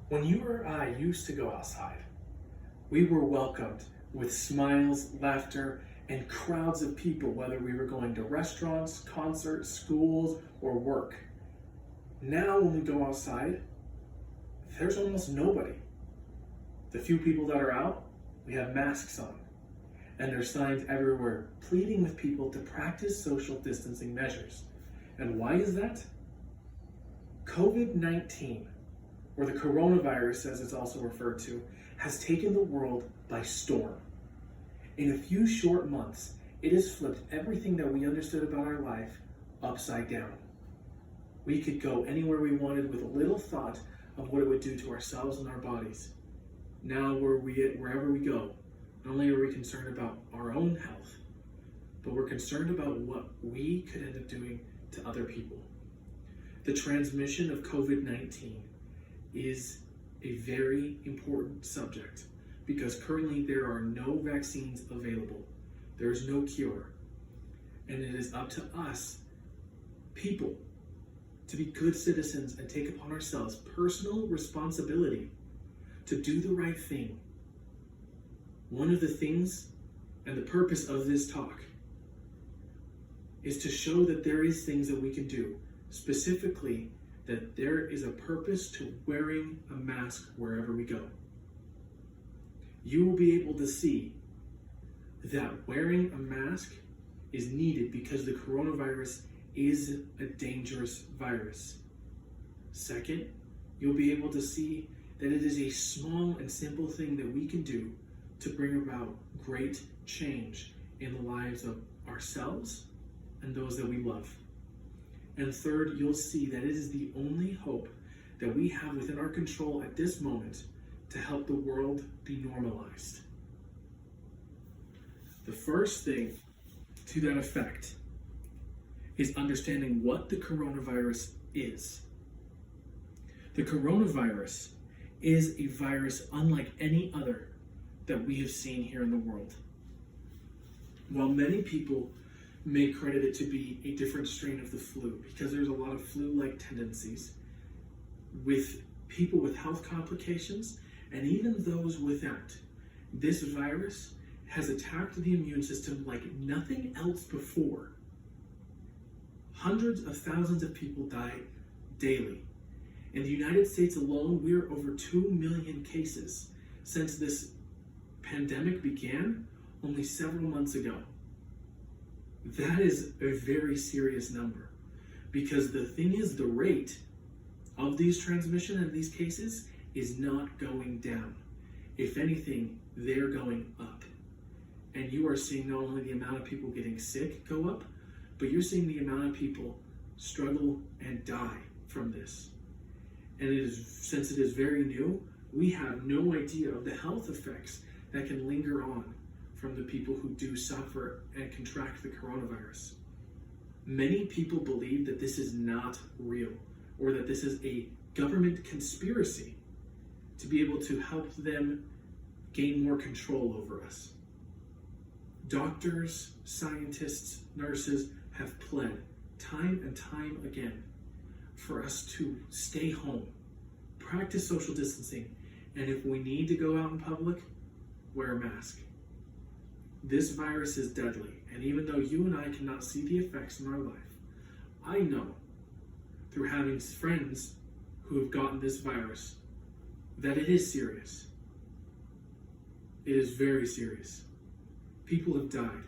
When you or I used to go outside, we were welcomed with smiles, laughter, and crowds of people, whether we were going to restaurants, concerts, schools, or work. Now, when we go outside, there's almost nobody. The few people that are out, we have masks on, and there's signs everywhere pleading with people to practice social distancing measures. And why is that? COVID-19, or the coronavirus as it's also referred to, has taken the world by storm. In a few short months, it has flipped everything that we understood about our life upside down. We could go anywhere we wanted with a little thought of what it would do to ourselves and our bodies. Now, wherever we go, not only are we concerned about our own health, but we're concerned about what we could end up doing to other people. The transmission of COVID-19 is a very important subject because currently there are no vaccines available. There is no cure. And it is up to us, people, to be good citizens and take upon ourselves personal responsibility to do the right thing. One of the things and the purpose of this talk is to show that there is things that we can do, specifically that there is a purpose to wearing a mask wherever we go. You will be able to see that wearing a mask is needed because the coronavirus is a dangerous virus. Second, you'll be able to see that it is a small and simple thing that we can do to bring about great change in the lives of ourselves and those that we love. And third, you'll see that it is the only hope that we have within our control at this moment to help the world be normalized. The first thing to that effect is understanding what the coronavirus is. The coronavirus is a virus unlike any other that we have seen here in the world. While many people may credit it to be a different strain of the flu because there's a lot of flu-like tendencies with people with health complications and even those without. This virus has attacked the immune system like nothing else before. Hundreds of thousands of people die daily. In the United States alone, we're over 2 million cases since this pandemic began only several months ago. That is a very serious number because the thing is, the rate of these transmission and these cases is not going down. If anything, they're going up. And you are seeing not only the amount of people getting sick go up, but you're seeing the amount of people struggle and die from this. And since it is very new, we have no idea of the health effects that can linger on from the people who do suffer and contract the coronavirus. Many people believe that this is not real or that this is a government conspiracy to be able to help them gain more control over us. Doctors, scientists, nurses have pled time and time again for us to stay home, practice social distancing, and if we need to go out in public, wear a mask. This virus is deadly, and even though you and I cannot see the effects in our life, I know through having friends who have gotten this virus that it is serious. It is very serious. People have died,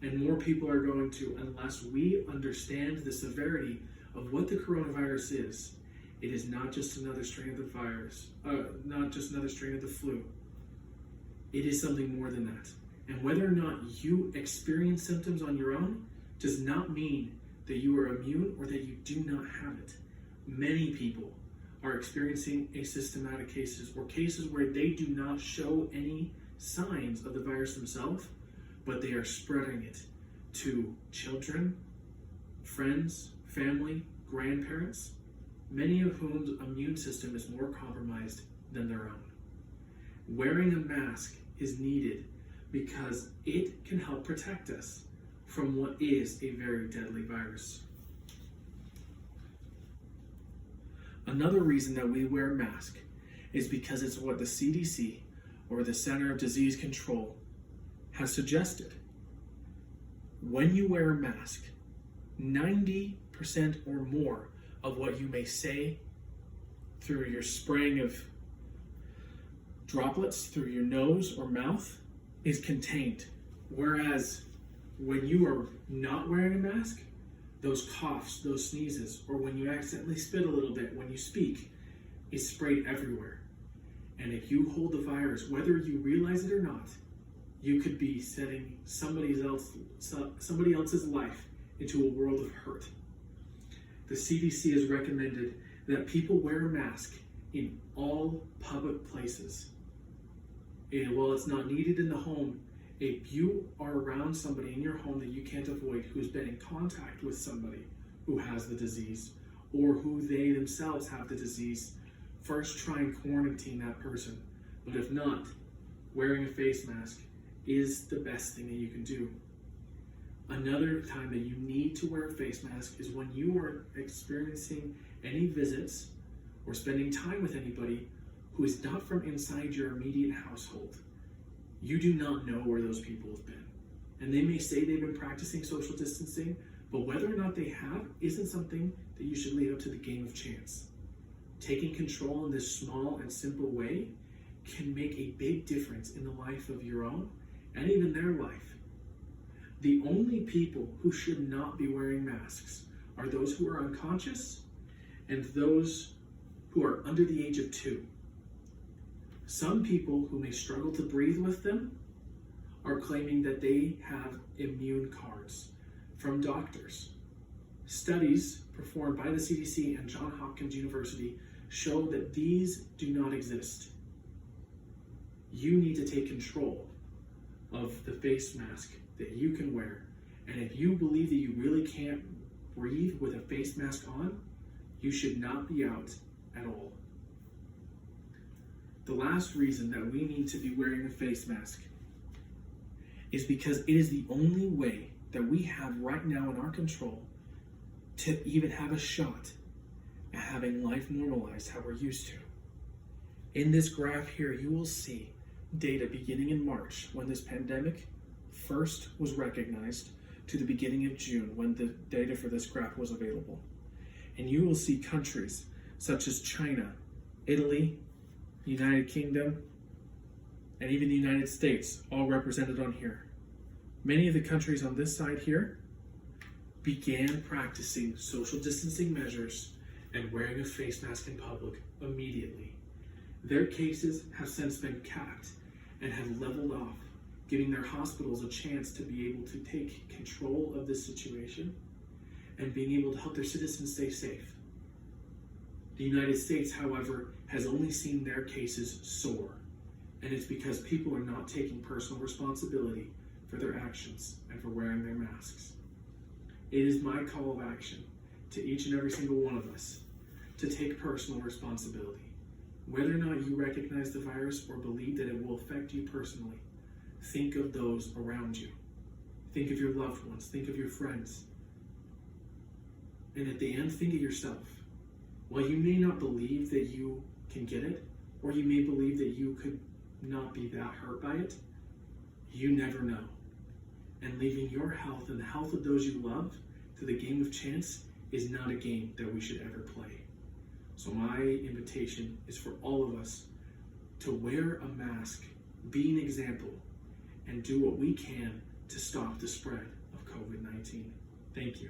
and more people are going to unless we understand the severity of what the coronavirus is. It is not just another strain of the virus, not just another strain of the flu. It is something more than that. And whether or not you experience symptoms on your own does not mean that you are immune or that you do not have it. Many people are experiencing asymptomatic cases or cases where they do not show any signs of the virus themselves, but they are spreading it to children, friends, family, grandparents, many of whom's immune system is more compromised than their own. Wearing a mask is needed because it can help protect us from what is a very deadly virus. Another reason that we wear a mask is because it's what the CDC, or the Center of Disease Control, has suggested. When you wear a mask, 90% or more of what you may say through your spraying of droplets through your nose or mouth is contained. Whereas when you are not wearing a mask, those coughs, those sneezes, or when you accidentally spit a little bit when you speak, is sprayed everywhere. And if you hold the virus, whether you realize it or not, you could be setting somebody else's life into a world of hurt. The CDC has recommended that people wear a mask in all public places. And while it's not needed in the home, if you are around somebody in your home that you can't avoid who's been in contact with somebody who has the disease, or who they themselves have the disease, first try and quarantine that person. But if not, wearing a face mask is the best thing that you can do. Another time that you need to wear a face mask is when you are experiencing any visits or spending time with anybody who is not from inside your immediate household. You do not know where those people have been. And they may say they've been practicing social distancing, but whether or not they have isn't something that you should leave up to the game of chance. Taking control in this small and simple way can make a big difference in the life of your own and even their life. The only people who should not be wearing masks are those who are unconscious and those who are under the age of 2. Some people who may struggle to breathe with them are claiming that they have immune cards from doctors. Studies performed by the CDC and Johns Hopkins University show that these do not exist. You need to take control of the face mask that you can wear. And if you believe that you really can't breathe with a face mask on, you should not be out at all. The last reason that we need to be wearing a face mask is because it is the only way that we have right now in our control to even have a shot at having life normalized how we're used to. In this graph here, you will see data beginning in March when this pandemic first was recognized to the beginning of June when the data for this graph was available. And you will see countries such as China, Italy, United Kingdom, and even the United States all represented on here. Many of the countries on this side here began practicing social distancing measures and wearing a face mask in public immediately. Their cases have since been capped and have leveled off, giving their hospitals a chance to be able to take control of this situation and being able to help their citizens stay safe. The United States, however, has only seen their cases soar, and it's because people are not taking personal responsibility for their actions and for wearing their masks. It is my call of action to each and every single one of us to take personal responsibility. Whether or not you recognize the virus or believe that it will affect you personally, think of those around you. Think of your loved ones, think of your friends. And at the end, think of yourself. While you may not believe that you can get it, or you may believe that you could not be that hurt by it, you never know. And leaving your health and the health of those you love to the game of chance is not a game that we should ever play. So my invitation is for all of us to wear a mask, be an example, and do what we can to stop the spread of COVID-19. Thank you.